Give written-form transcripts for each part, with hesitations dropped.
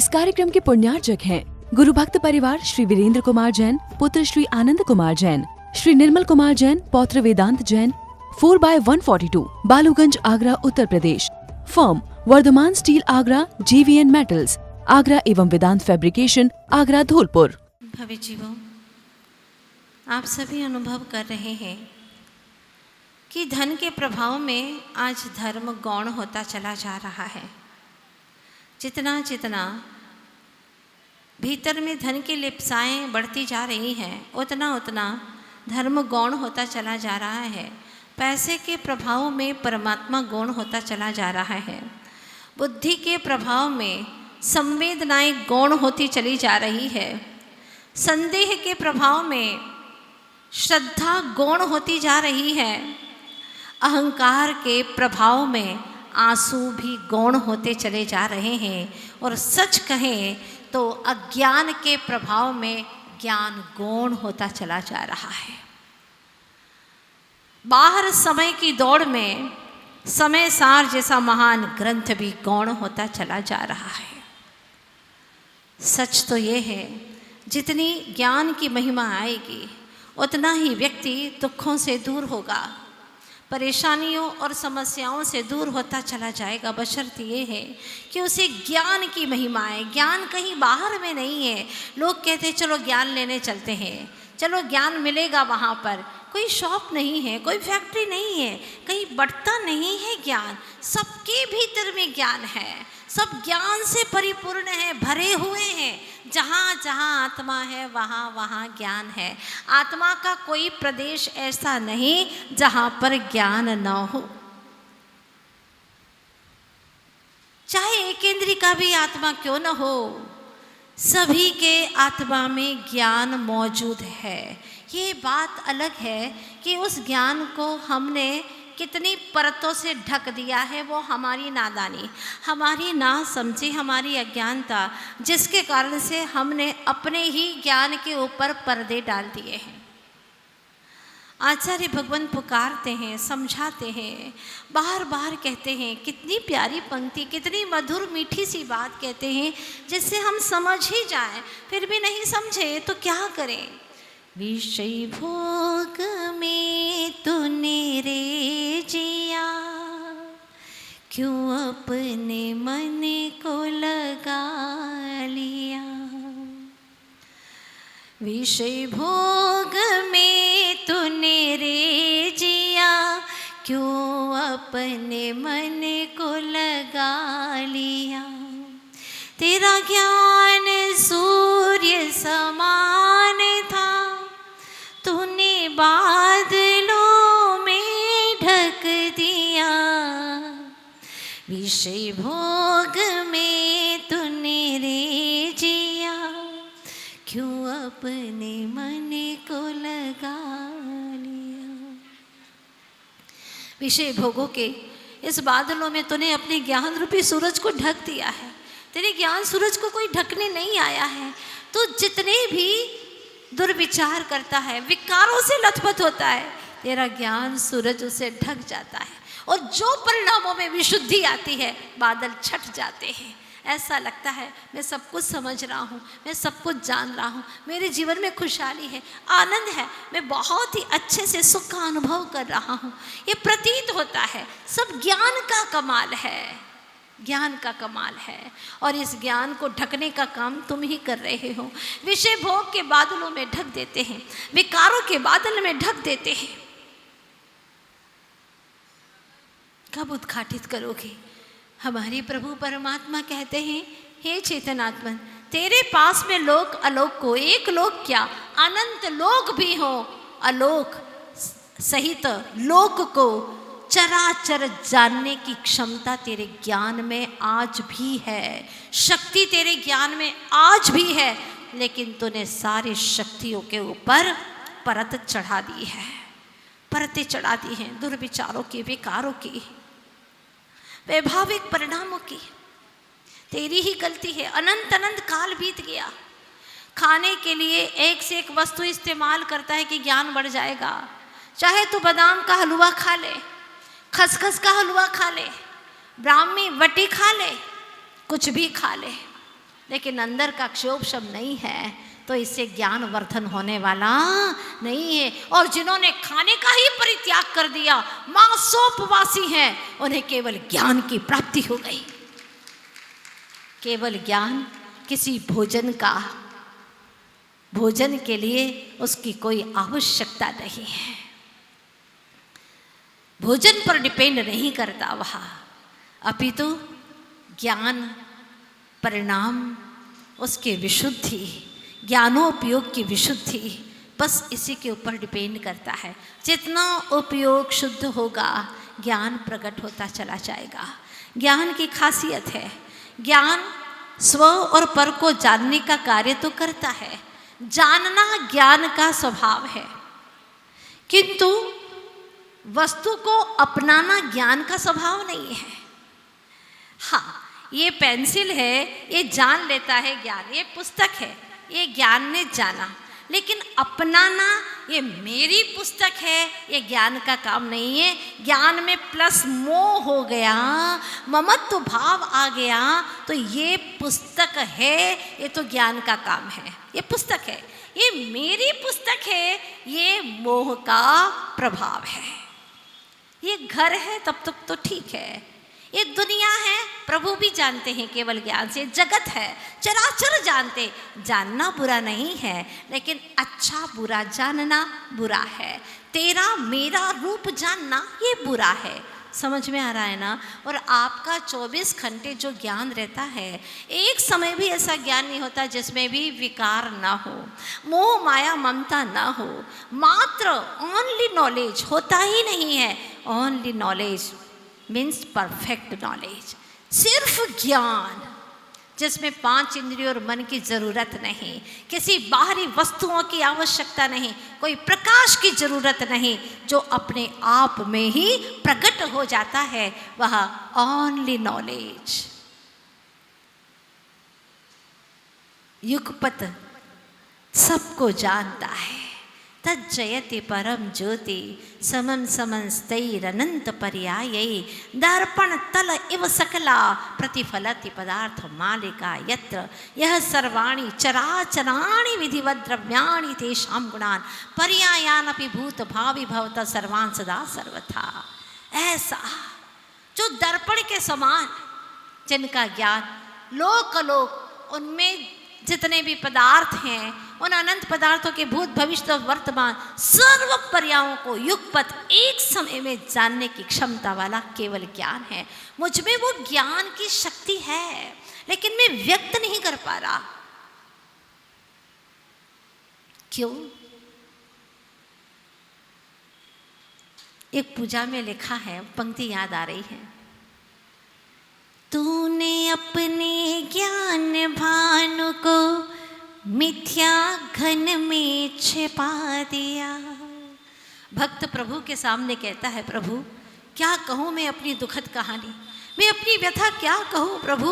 इस कार्यक्रम के पुण्यार्चक हैं गुरु भक्त परिवार श्री वीरेंद्र कुमार जैन, पुत्र श्री आनंद कुमार जैन, श्री निर्मल कुमार जैन, पौत्र Vedant Jain, 4/142, Baluganj, Agra, Uttar Pradesh. Firm Vardhaman steel Agra, JVN metals Agra एवं वेदांत फैब्रिकेशन आगरा, धौलपुर। भव्य जीवों, आप सभी अनुभव कर रहे हैं कि धन के प्रभाव में आज धर्म गौण होता चला जा रहा है। जितना जितना भीतर में धन की लिप्साएँ बढ़ती जा रही हैं, उतना उतना धर्म गौण होता चला जा रहा है। पैसे के प्रभाव में परमात्मा गौण होता चला जा रहा है। बुद्धि के प्रभाव में संवेदनाएं गौण होती चली जा रही है। संदेह के प्रभाव में श्रद्धा गौण होती जा रही है। अहंकार के प्रभाव में आंसू भी गौण होते चले जा रहे हैं। और सच कहें तो अज्ञान के प्रभाव में ज्ञान गौण होता चला जा रहा है। बाहर समय की दौड़ में समय सार जैसा महान ग्रंथ भी गौण होता चला जा रहा है। सच तो ये है, जितनी ज्ञान की महिमा आएगी उतना ही व्यक्ति दुखों से दूर होगा, परेशानियों और समस्याओं से दूर होता चला जाएगा। बशर्ते ये है कि उसे ज्ञान की महिमा है। ज्ञान कहीं बाहर में नहीं है। लोग कहते हैं चलो ज्ञान लेने चलते हैं, चलो ज्ञान मिलेगा वहाँ पर। कोई शॉप नहीं है, कोई फैक्ट्री नहीं है, कहीं बढ़ता नहीं है ज्ञान। सबके भीतर में ज्ञान है, सब ज्ञान से परिपूर्ण है, भरे हुए हैं। जहाँ जहाँ आत्मा है वहाँ वहाँ ज्ञान है। आत्मा का कोई प्रदेश ऐसा नहीं जहाँ पर ज्ञान न हो। चाहे एकेंद्री का भी आत्मा क्यों न हो, सभी के आत्मा में ज्ञान मौजूद है। ये बात अलग है कि उस ज्ञान को हमने कितनी परतों से ढक दिया है। वो हमारी नादानी, हमारी ना समझी, हमारी अज्ञानता, जिसके कारण से हमने अपने ही ज्ञान के ऊपर पर्दे डाल दिए हैं। आचार्य भगवान पुकारते हैं, समझाते हैं, बार बार कहते हैं। कितनी प्यारी पंक्ति, कितनी मधुर मीठी सी बात कहते हैं जिससे हम समझ ही जाएं। फिर भी नहीं समझे तो क्या करें। विषय भोग में तूने रे जिया, क्यों अपने मन को लगा लिया। विषय भोग में तूने रे जिया, क्यों अपने मन को लगा लिया। तेरा ज्ञान सूर्य समान था, तूने बादलों में ढक दिया। विषय भोग में तूने रे जिया, क्यों अपने मन को लगा लिया। विषय भोगों के इस बादलों में तूने अपने ज्ञान रूपी सूरज को ढक दिया है। तेरे ज्ञान सूरज को कोई ढकने नहीं आया है। तो जितने भी दुर्विचार करता है, विकारों से लथपथ होता है, तेरा ज्ञान सूरज उसे ढक जाता है। और जो परिणामों में विशुद्धि आती है, बादल छट जाते हैं। ऐसा लगता है मैं सब कुछ समझ रहा हूँ, मैं सब कुछ जान रहा हूँ, मेरे जीवन में खुशहाली है, आनंद है, मैं बहुत ही अच्छे से सुख का अनुभव कर रहा हूँ। ये प्रतीत होता है। सब ज्ञान का कमाल है, ज्ञान का कमाल है। और इस ज्ञान को ढकने का काम तुम ही कर रहे हो। विषय भोग के बादलों में ढक देते हैं, विकारों के बादल में ढक देते हैं। कब उद्घाटित करोगे? हमारे प्रभु परमात्मा कहते हैं, हे चेतनात्मन, तेरे पास में लोक अलोक को, एक लोक क्या अनंत लोक भी हो, अलोक सहित लोक को चराचर जानने की क्षमता तेरे ज्ञान में आज भी है। शक्ति तेरे ज्ञान में आज भी है, लेकिन तूने सारी शक्तियों के ऊपर परत चढ़ा दी है, परतें चढ़ा दी हैं दुर्विचारों की, विकारों की, वैभाविक परिणामों की। तेरी ही गलती है। अनंत अनंत काल बीत गया, खाने के लिए एक से एक वस्तु इस्तेमाल करता है कि ज्ञान बढ़ जाएगा। चाहे तू बादाम का हलवा खा ले, खसखस का हलवा खा ले, ब्राह्मी वटी खा ले, कुछ भी खा ले, लेकिन अंदर का क्षोभ शम नहीं है तो इससे ज्ञान वर्धन होने वाला नहीं है। और जिन्होंने खाने का ही परित्याग कर दिया, मांसोपवासी हैं, उन्हें केवल ज्ञान की प्राप्ति हो गई। केवल ज्ञान किसी भोजन के लिए उसकी कोई आवश्यकता नहीं है। भोजन पर डिपेंड नहीं करता वह, अपितु ज्ञान परिणाम, उसके विशुद्धि, ज्ञानोपयोग की विशुद्धि, बस इसी के ऊपर डिपेंड करता है। जितना उपयोग शुद्ध होगा ज्ञान प्रकट होता चला जाएगा। ज्ञान की खासियत है, ज्ञान स्व और पर को जानने का कार्य तो करता है, जानना ज्ञान का स्वभाव है, किंतु वस्तु को अपनाना ज्ञान का स्वभाव नहीं है। हाँ, ये पेंसिल है, ये जान लेता है ज्ञान, ये पुस्तक है, ये ज्ञान ने जाना, लेकिन अपनाना, ये मेरी पुस्तक है, ये ज्ञान का काम नहीं है। ज्ञान में प्लस मोह हो गया, ममत्व भाव आ गया, तो ये पुस्तक है, ये तो ज्ञान का काम है। ये पुस्तक है, ये मेरी पुस्तक है, ये मोह का प्रभाव है। ये घर है तब तक तो ठीक है, ये दुनिया है, प्रभु भी जानते हैं केवल ज्ञान से। जगत है, चराचर जानते, जानना बुरा नहीं है, लेकिन अच्छा बुरा जानना बुरा है। तेरा मेरा रूप जानना ये बुरा है। समझ में आ रहा है ना? और आपका 24 घंटे जो ज्ञान रहता है, एक समय भी ऐसा ज्ञान नहीं होता जिसमें भी विकार ना हो, मोह माया ममता ना हो, मात्र ओनली नॉलेज होता ही नहीं है। Only knowledge means perfect knowledge, सिर्फ ज्ञान जिसमें 5 इंद्रियों और मन की जरूरत नहीं, किसी बाहरी वस्तुओं की आवश्यकता नहीं, कोई प्रकाश की जरूरत नहीं, जो अपने आप में ही प्रकट हो जाता है, वह ओनली नॉलेज। युगपत सबको जानता है, तज्जयति परम ज्योति समम समंस्तैरनंत पर्यायै दर्पण तल इव सकला प्रतिफलति पदार्थ मालिका यत्र यह सर्वाणि चराचराणि विधिवत् द्रव्याणि तेषां गुणान् पर्यायानपि भूत भावि भवतः सर्वान् सदा सर्वथा। ऐसा जो दर्पण के समान, जिनका ज्ञान लोक अलोक, उनमें जितने भी पदार्थ हैं, उन अनंत पदार्थों के भूत भविष्य वर्तमान सर्व पर्यायों को युगपत एक समय में जानने की क्षमता वाला केवल ज्ञान है। मुझ में वो ज्ञान की शक्ति है, लेकिन मैं व्यक्त नहीं कर पा रहा। क्यों? एक पूजा में लिखा है, पंक्ति याद आ रही है, तूने अपने ज्ञान भानु को मिथ्या घन में छिपा दिया। भक्त प्रभु के सामने कहता है, प्रभु क्या कहूँ मैं अपनी दुखद कहानी, मैं अपनी व्यथा क्या कहूँ प्रभु,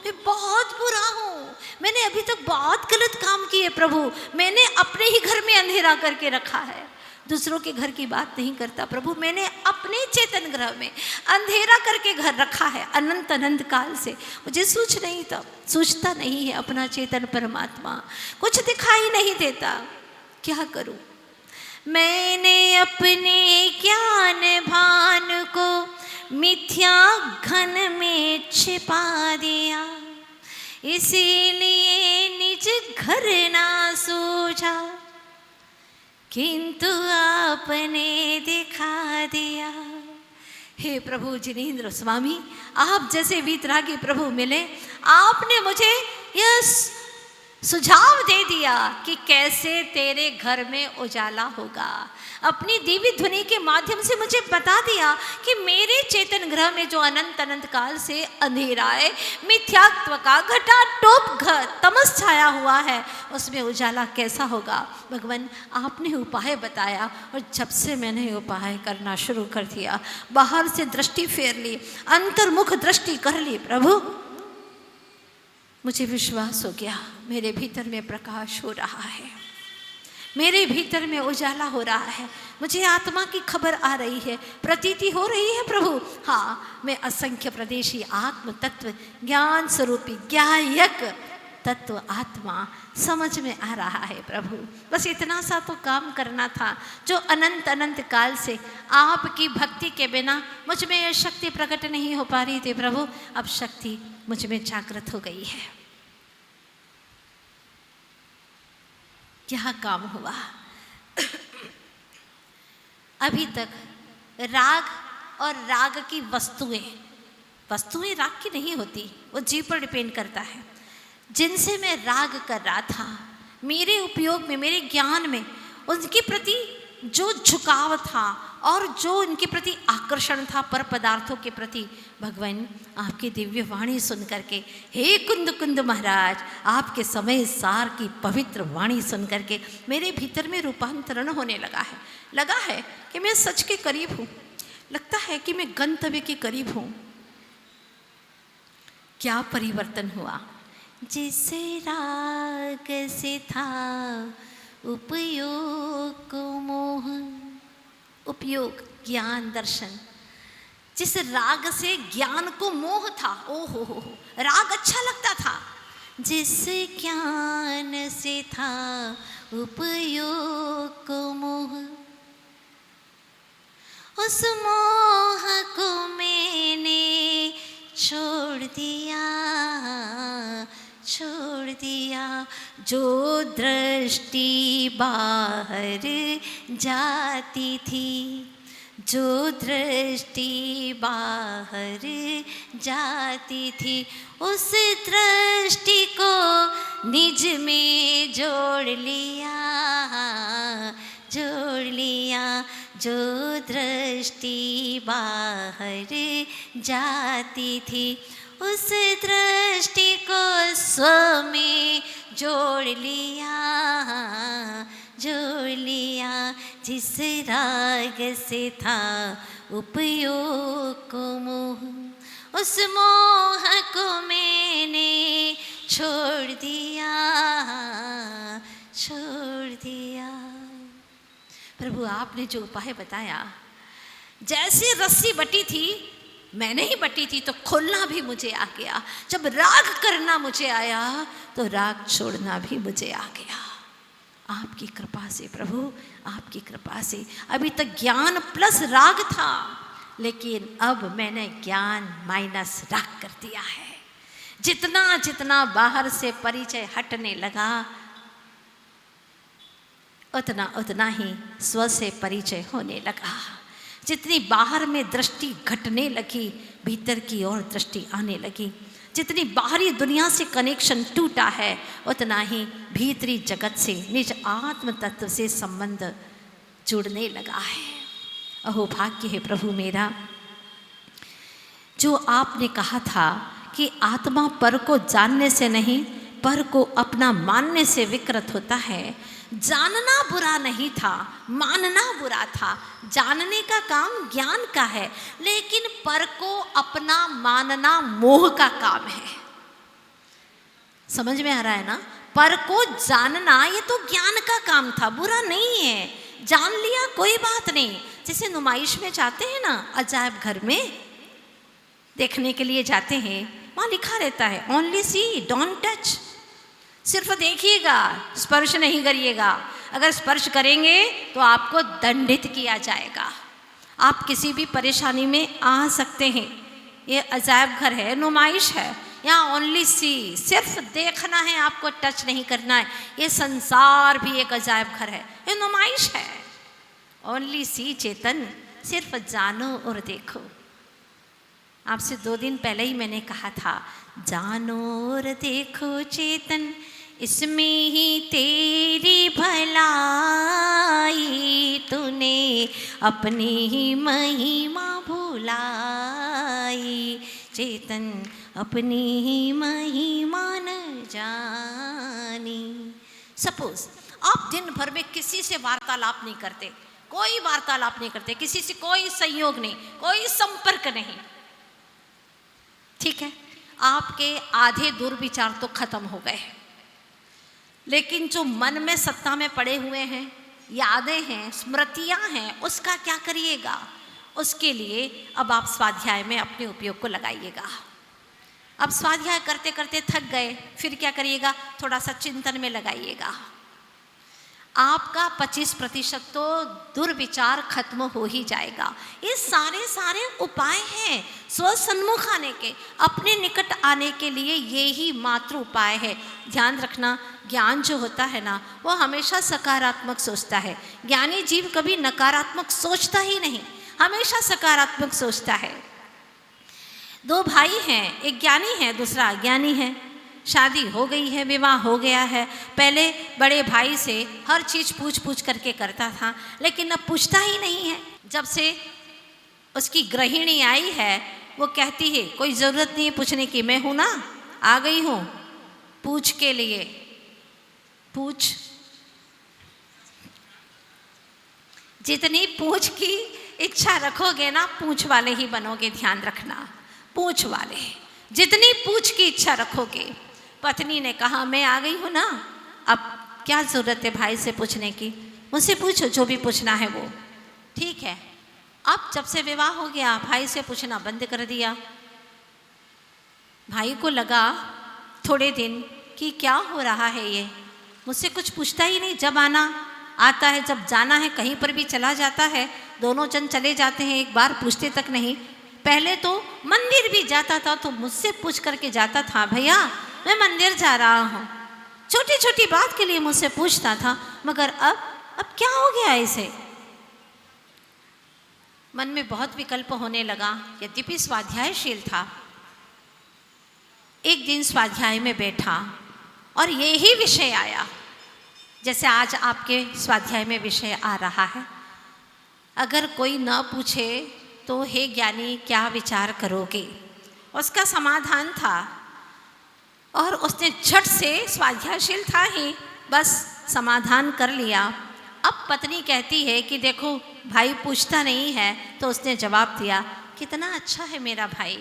मैं बहुत बुरा हूँ, मैंने अभी तक बहुत गलत काम किए प्रभु, मैंने अपने ही घर में अंधेरा करके रखा है, दूसरों के घर की बात नहीं करता प्रभु, मैंने अपने चेतन ग्रह में अंधेरा करके घर रखा है अनंत अनंत काल से। मुझे सूझता नहीं है अपना चेतन परमात्मा, कुछ दिखाई नहीं देता, क्या करूं? मैंने अपने ज्ञान भान को मिथ्या घन में छिपा दिया, इसीलिए निज घर ना सूझा, किंतु आपने दिखा दिया। हे प्रभु जिनेंद्र स्वामी, आप जैसे वीतरागी प्रभु मिले, आपने मुझे यह सुझाव दे दिया कि कैसे तेरे घर में उजाला होगा। अपनी दिव्य ध्वनि के माध्यम से मुझे बता दिया कि मेरे चेतन ग्रह में जो अनंत अनंत काल से अंधेरा है, मिथ्यात्व का घटाटोप तमस छाया हुआ है, उसमें उजाला कैसा होगा। भगवान आपने उपाय बताया, और जब से मैंने उपाय करना शुरू कर दिया, बाहर से दृष्टि फेर ली, अंतर्मुख दृष्टि कर ली प्रभु, मुझे विश्वास हो गया मेरे भीतर में प्रकाश हो रहा है, मेरे भीतर में उजाला हो रहा है, मुझे आत्मा की खबर आ रही है, प्रतीति हो रही है प्रभु। हाँ, मैं असंख्य प्रदेशी आत्म तत्व ज्ञान स्वरूपी ज्ञायक तत्व आत्मा समझ में आ रहा है प्रभु। बस इतना सा तो काम करना था जो अनंत अनंत काल से आपकी भक्ति के बिना मुझ में यह शक्ति प्रकट नहीं हो पा रही थी प्रभु। अब शक्ति मुझ में जागृत हो गई है। क्या काम हुआ? अभी तक राग और राग की वस्तुएं राग की नहीं होती, वो जीव पर डिपेंड करता है। जिनसे मैं राग कर रहा था, मेरे उपयोग में, मेरे ज्ञान में उनके प्रति जो झुकाव था और जो उनके प्रति आकर्षण था पर पदार्थों के प्रति, भगवान आपकी दिव्य वाणी सुन करके, हे कुंद कुंद महाराज, आपके समय सार की पवित्र वाणी सुन करके मेरे भीतर में रूपांतरण होने लगा है कि मैं सच के करीब हूँ, लगता है कि मैं गंतव्य के करीब हूँ। क्या परिवर्तन हुआ? जिस राग से था उपयोग को मोह, उपयोग ज्ञान दर्शन, जिस राग से ज्ञान को मोह था, ओ हो, राग अच्छा लगता था। जिस ज्ञान से था उपयोग को मोह, उस मोह को मैंने छोड़ दिया। जो दृष्टि बाहर जाती थी, जो दृष्टि बाहर जाती थी, उस दृष्टि को निज में जोड़ लिया। जो दृष्टि बाहर जाती थी, उस दृष्टि को स्व में जोड़ लिया। जिस राग से था उपयोग को मोह, उस मोह को मैंने छोड़ दिया। प्रभु आपने जो उपाय बताया, जैसे रस्सी बटी थी, मैंने ही बटी थी, तो खोलना भी मुझे आ गया। जब राग करना मुझे आया तो राग छोड़ना भी मुझे आ गया। आपकी कृपा से प्रभु, आपकी कृपा से। अभी तक ज्ञान प्लस राग था, लेकिन अब मैंने ज्ञान माइनस राग कर दिया है। जितना जितना बाहर से परिचय हटने लगा, उतना ही स्व से परिचय होने लगा। जितनी बाहर में दृष्टि घटने लगी, भीतर की ओर दृष्टि आने लगी। जितनी बाहरी दुनिया से कनेक्शन टूटा है, उतना ही भीतरी जगत से, निज आत्म तत्व से संबंध जुड़ने लगा है। अहो भाग्य है प्रभु मेरा, जो आपने कहा था कि आत्मा पर को जानने से नहीं, पर को अपना मानने से विकृत होता है। जानना बुरा नहीं था, मानना बुरा था। जानने का काम ज्ञान का है, लेकिन पर को अपना मानना मोह का काम है। समझ में आ रहा है ना? पर को जानना ये तो ज्ञान का काम था, बुरा नहीं है। जान लिया कोई बात नहीं। जैसे नुमाइश में जाते हैं ना, अजायब घर में देखने के लिए जाते हैं, वहाँ लिखा रहता है ओनली सी डोंट टच। सिर्फ देखिएगा, स्पर्श नहीं करिएगा। अगर स्पर्श करेंगे तो आपको दंडित किया जाएगा। आप किसी भी परेशानी में आ सकते हैं। ये अजायब घर है, नुमाइश है, यहाँ ओनली सी, सिर्फ देखना है, आपको टच नहीं करना है। ये संसार भी एक अजायब घर है, ये नुमाइश है। ओनली सी चेतन, सिर्फ जानो और देखो। आपसे 2 दिन पहले ही मैंने कहा था, जानो और देखो चेतन, इसमें ही तेरी भलाई, तूने अपनी ही महिमा भुलाई। चेतन अपनी ही महिमा न जानी। सपोज आप दिन भर में किसी से वार्तालाप नहीं करते, कोई वार्तालाप नहीं करते, किसी से कोई संयोग नहीं, कोई संपर्क नहीं, ठीक है, आपके आधे दुर्विचार तो खत्म हो गए। लेकिन जो मन में सत्ता में पड़े हुए हैं, यादें हैं, स्मृतियां हैं, उसका क्या करिएगा? उसके लिए अब आप स्वाध्याय में अपने उपयोग को लगाइएगा। अब स्वाध्याय करते करते थक गए, फिर क्या करिएगा, थोड़ा सा चिंतन में लगाइएगा। आपका 25% तो दुर्विचार खत्म हो ही जाएगा। ये सारे उपाय हैं स्व सन्मुख आने के, अपने निकट आने के लिए ये ही मात्र उपाय है। ध्यान रखना, ज्ञान जो होता है ना, वो हमेशा सकारात्मक सोचता है। ज्ञानी जीव कभी नकारात्मक सोचता ही नहीं, हमेशा सकारात्मक सोचता है। 2 भाई हैं, एक ज्ञानी है, दूसरा अज्ञानी है। शादी हो गई है, विवाह हो गया है। पहले बड़े भाई से हर चीज़ पूछ करके करता था, लेकिन अब पूछता ही नहीं है। जब से उसकी गृहिणी आई है, वो कहती है कोई ज़रूरत नहीं है पूछने की, मैं हूँ ना, आ गई हूँ पूछ के लिए। पूछ, जितनी पूछ की इच्छा रखोगे ना, पूछ वाले ही बनोगे। ध्यान रखना, पूछ वाले, जितनी पूछ की इच्छा रखोगे। पत्नी ने कहा मैं आ गई हूँ ना, अब क्या ज़रूरत है भाई से पूछने की, मुझसे पूछो जो भी पूछना है वो। ठीक है, अब जब से विवाह हो गया, भाई से पूछना बंद कर दिया। भाई को लगा थोड़े दिन कि क्या हो रहा है, ये मुझसे कुछ पूछता ही नहीं। जब आना आता है, जब जाना है, कहीं पर भी चला जाता है, दोनों जन चले जाते हैं, एक बार पूछते तक नहीं। पहले तो मंदिर भी जाता था तो मुझसे पूछ करके जाता था, भैया मैं मंदिर जा रहा हूँ। छोटी छोटी बात के लिए मुझसे पूछता था, मगर अब क्या हो गया इसे। मन में बहुत विकल्प होने लगा। यद्यपि स्वाध्यायशील था, एक दिन स्वाध्याय में बैठा और यही विषय आया, जैसे आज आपके स्वाध्याय में विषय आ रहा है। अगर कोई न पूछे तो हे ज्ञानी क्या विचार करोगे, उसका समाधान था। और उसने झट से, स्वाध्यायशील था ही, बस समाधान कर लिया। अब पत्नी कहती है कि देखो भाई पूछता नहीं है, तो उसने जवाब दिया कितना अच्छा है मेरा भाई,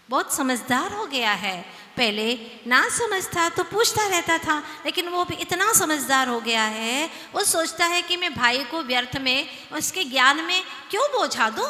बहुत समझदार हो गया है। पहले ना समझता तो पूछता रहता था, लेकिन वो भी इतना समझदार हो गया है, वो सोचता है कि मैं भाई को व्यर्थ में, उसके ज्ञान में क्यों बोझा दूँ।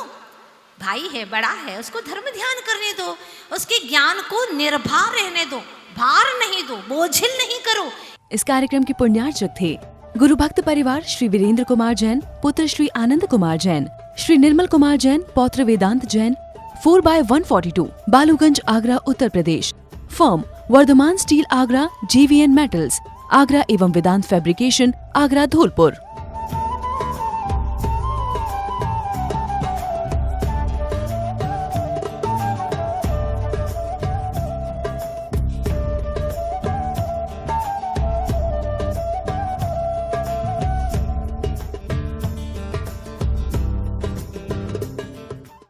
भाई है, बड़ा है, उसको धर्म ध्यान करने दो, उसके ज्ञान को निर्भर रहने दो, भार नहीं दो, बोझिल नहीं करो। इस कार्यक्रम के पुण्यार्चक थे गुरु भक्त परिवार श्री वीरेंद्र कुमार जैन, पुत्र श्री आनंद कुमार जैन, श्री निर्मल कुमार जैन, पौत्र Vedant Jain, 4/142, Baluganj, Agra, Uttar Pradesh. Firm Vardhaman steel Agra, JVN metals Agra एवं वेदांत फैब्रिकेशन आगरा, धौलपुर।